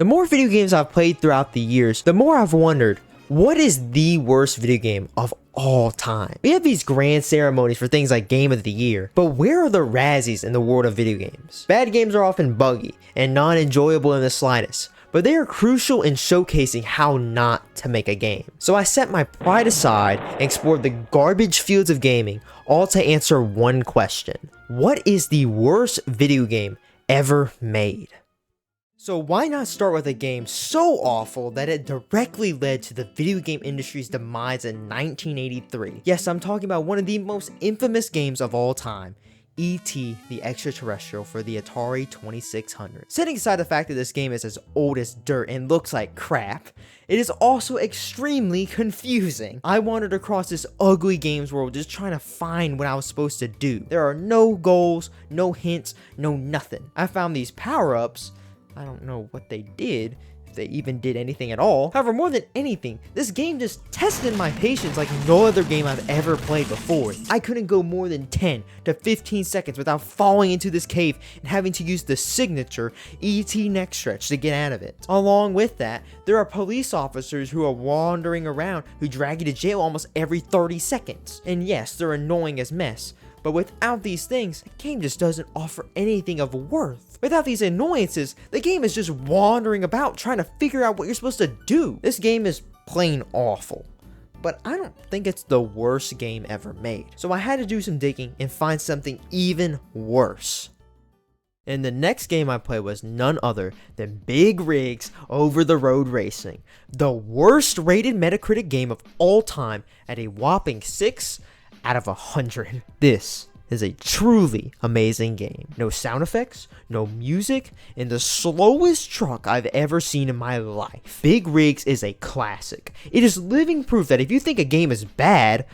The more video games I've played throughout the years, the more I've wondered, what is the worst video game of all time? We have these grand ceremonies for things like Game of the Year, but where are the Razzies in the world of video games? Bad games are often buggy and non-enjoyable in the slightest, but they are crucial in showcasing how not to make a game. So I set my pride aside and explored the garbage fields of gaming, all to answer one question. What is the worst video game ever made? So why not start with a game so awful that it directly led to the video game industry's demise in 1983? Yes, I'm talking about one of the most infamous games of all time, E.T. the Extraterrestrial for the Atari 2600. Setting aside the fact that this game is as old as dirt and looks like crap, it is also extremely confusing. I wandered across this ugly games world just trying to find what I was supposed to do. There are no goals, no hints, no nothing. I found these power-ups. I don't know what they did, if they even did anything at all. However, more than anything, this game just tested my patience like no other game I've ever played before. I couldn't go more than 10 to 15 seconds without falling into this cave and having to use the signature E.T. neck stretch to get out of it. Along with that, there are police officers who are wandering around who drag you to jail almost every 30 seconds. And yes, they're annoying as mess. But without these things, the game just doesn't offer anything of worth. Without these annoyances, the game is just wandering about trying to figure out what you're supposed to do. This game is plain awful. But I don't think it's the worst game ever made. So I had to do some digging and find something even worse. And the next game I played was none other than Big Rigs Over the Road Racing. The worst rated Metacritic game of all time at a whopping 6 out of 100. This is a truly amazing game. No sound effects, no music, and the slowest truck I've ever seen in my life. Big Rigs is a classic. It is living proof that if you think a game is bad,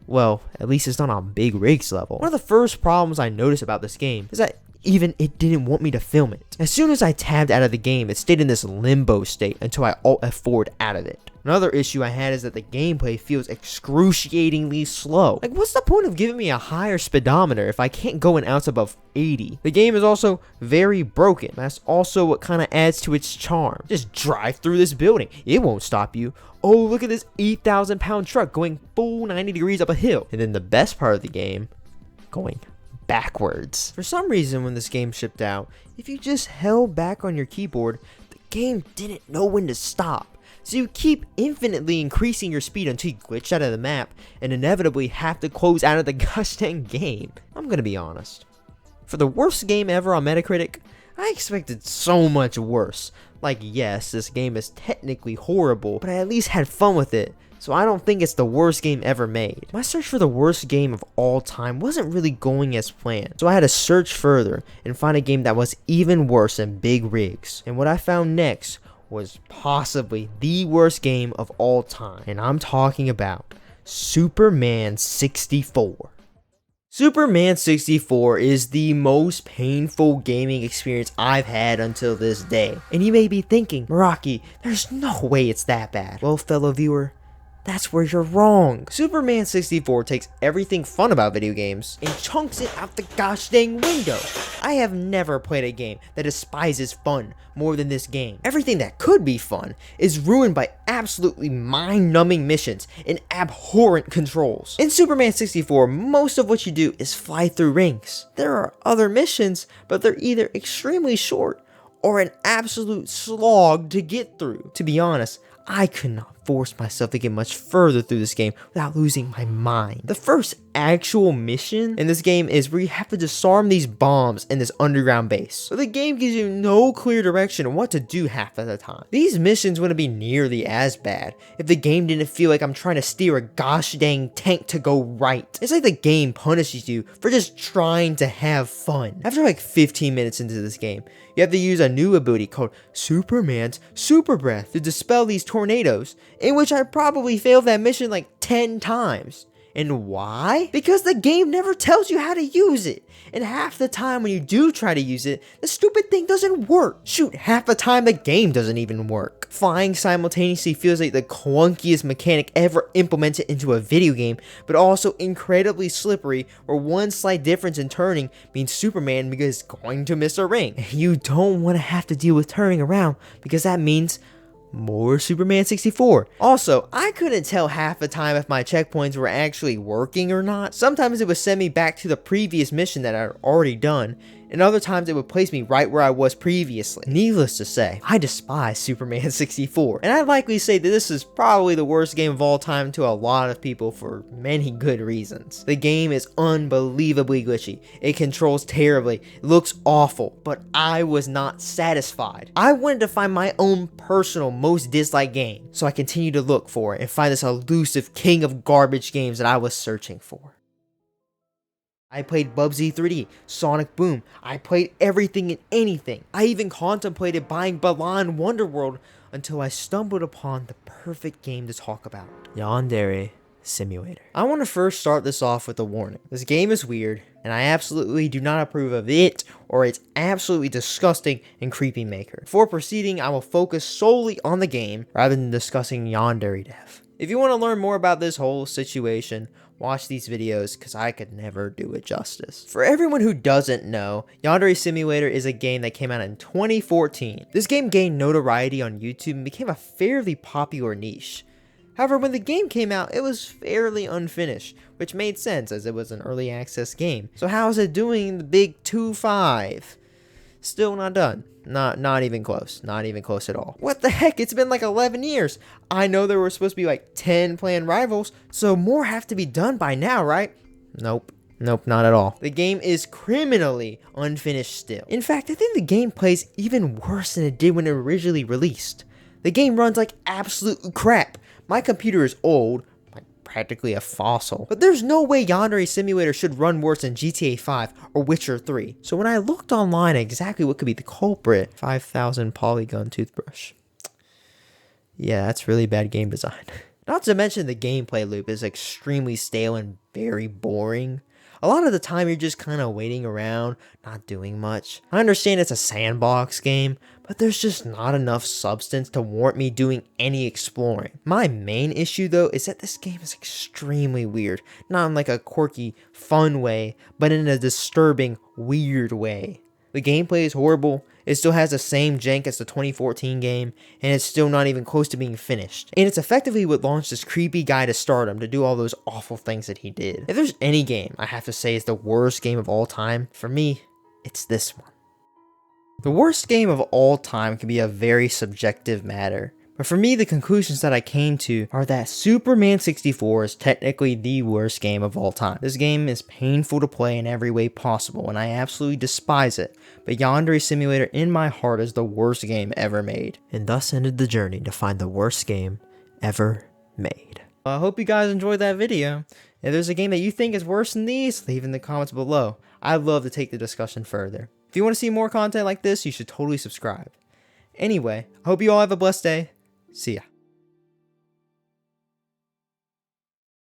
well, at least it's not on Big Rigs level. One of the first problems I noticed about this game is that even it didn't want me to film it. As soon as I tabbed out of the game, it stayed in this limbo state until I Alt F4'd out of it. Another issue I had is that the gameplay feels excruciatingly slow. Like, what's the point of giving me a higher speedometer if I can't go an ounce above 80? The game is also very broken. That's also what kind of adds to its charm. Just drive through this building. It won't stop you. Oh, look at this 8,000-pound truck going full 90 degrees up a hill. And then the best part of the game, going backwards. For some reason, when this game shipped out, if you just held back on your keyboard, the game didn't know when to stop. So you keep infinitely increasing your speed until you glitch out of the map and inevitably have to close out of the gosh dang game. I'm gonna be honest. For the worst game ever on Metacritic, I expected so much worse. Like, yes, this game is technically horrible, but I at least had fun with it. So I don't think it's the worst game ever made. My search for the worst game of all time wasn't really going as planned. So I had to search further and find a game that was even worse than Big Rigs. And what I found next was possibly the worst game of all time. And I'm talking about Superman 64. Superman 64 is the most painful gaming experience I've had until this day. And you may be thinking, Meraki, there's no way it's that bad. Well, fellow viewer, that's where you're wrong. Superman 64 takes everything fun about video games and chunks it out the gosh dang window. I have never played a game that despises fun more than this game. Everything that could be fun is ruined by absolutely mind-numbing missions and abhorrent controls. In Superman 64, most of what you do is fly through rings. There are other missions, but they're either extremely short or an absolute slog to get through. To be honest, I could not force myself to get much further through this game without losing my mind. The first actual mission in this game is where you have to disarm these bombs in this underground base. So the game gives you no clear direction on what to do half of the time. These missions wouldn't be nearly as bad if the game didn't feel like I'm trying to steer a gosh dang tank to go right. It's like the game punishes you for just trying to have fun. After like 15 minutes into this game, you have to use a new ability called Superman's Super Breath to dispel these tornadoes, in which I probably failed that mission like 10 times. And why? Because the game never tells you how to use it. And half the time when you do try to use it, the stupid thing doesn't work. Shoot, half the time the game doesn't even work. Flying simultaneously feels like the clunkiest mechanic ever implemented into a video game, but also incredibly slippery, where one slight difference in turning means Superman is going to miss a ring. You don't want to have to deal with turning around, because that means more Superman 64. Also, I couldn't tell half the time if my checkpoints were actually working or not. Sometimes it would send me back to the previous mission that I'd already done, and other times it would place me right where I was previously. Needless to say, I despise Superman 64, and I'd likely say that this is probably the worst game of all time to a lot of people for many good reasons. The game is unbelievably glitchy, it controls terribly, it looks awful, but I was not satisfied. I wanted to find my own personal most disliked game, so I continued to look for it and find this elusive king of garbage games that I was searching for. I played Bubsy 3D, Sonic Boom, I played everything and anything. I even contemplated buying Balan Wonderworld until I stumbled upon the perfect game to talk about. Yandere Simulator. I want to first start this off with a warning. This game is weird, and I absolutely do not approve of it or its absolutely disgusting and creepy maker. Before proceeding, I will focus solely on the game rather than discussing Yandere dev. If you want to learn more about this whole situation, watch these videos because I could never do it justice. For everyone who doesn't know, Yandere Simulator is a game that came out in 2014. This game gained notoriety on YouTube and became a fairly popular niche. However, when the game came out, it was fairly unfinished, which made sense as it was an early access game. So how is it doing in the big 2.5? Still not done. Not even close. Not even close at all. What the heck? It's been like 11 years. I know there were supposed to be like 10 planned rivals, so more have to be done by now, right? Nope. Nope, not at all. The game is criminally unfinished still. In fact, I think the game plays even worse than it did when it originally released. The game runs like absolute crap. My computer is old, like practically a fossil, but there's no way Yandere Simulator should run worse than GTA 5 or Witcher 3. So when I looked online at exactly what could be the culprit, 5,000 polygon toothbrush. Yeah, that's really bad game design. Not to mention the gameplay loop is extremely stale and very boring. A lot of the time you're just kind of waiting around, not doing much. I understand it's a sandbox game, but there's just not enough substance to warrant me doing any exploring. My main issue though is that this game is extremely weird. Not in like a quirky, fun way, but in a disturbing, weird way. The gameplay is horrible, it still has the same jank as the 2014 game, and it's still not even close to being finished. And it's effectively what launched this creepy guy to stardom to do all those awful things that he did. If there's any game I have to say is the worst game of all time, for me, it's this one. The worst game of all time can be a very subjective matter. But for me, the conclusions that I came to are that Superman 64 is technically the worst game of all time. This game is painful to play in every way possible, and I absolutely despise it. But Yandere Simulator in my heart is the worst game ever made. And thus ended the journey to find the worst game ever made. I hope you guys enjoyed that video. If there's a game that you think is worse than these, leave in the comments below. I'd love to take the discussion further. If you want to see more content like this, you should totally subscribe. Anyway, I hope you all have a blessed day. See ya.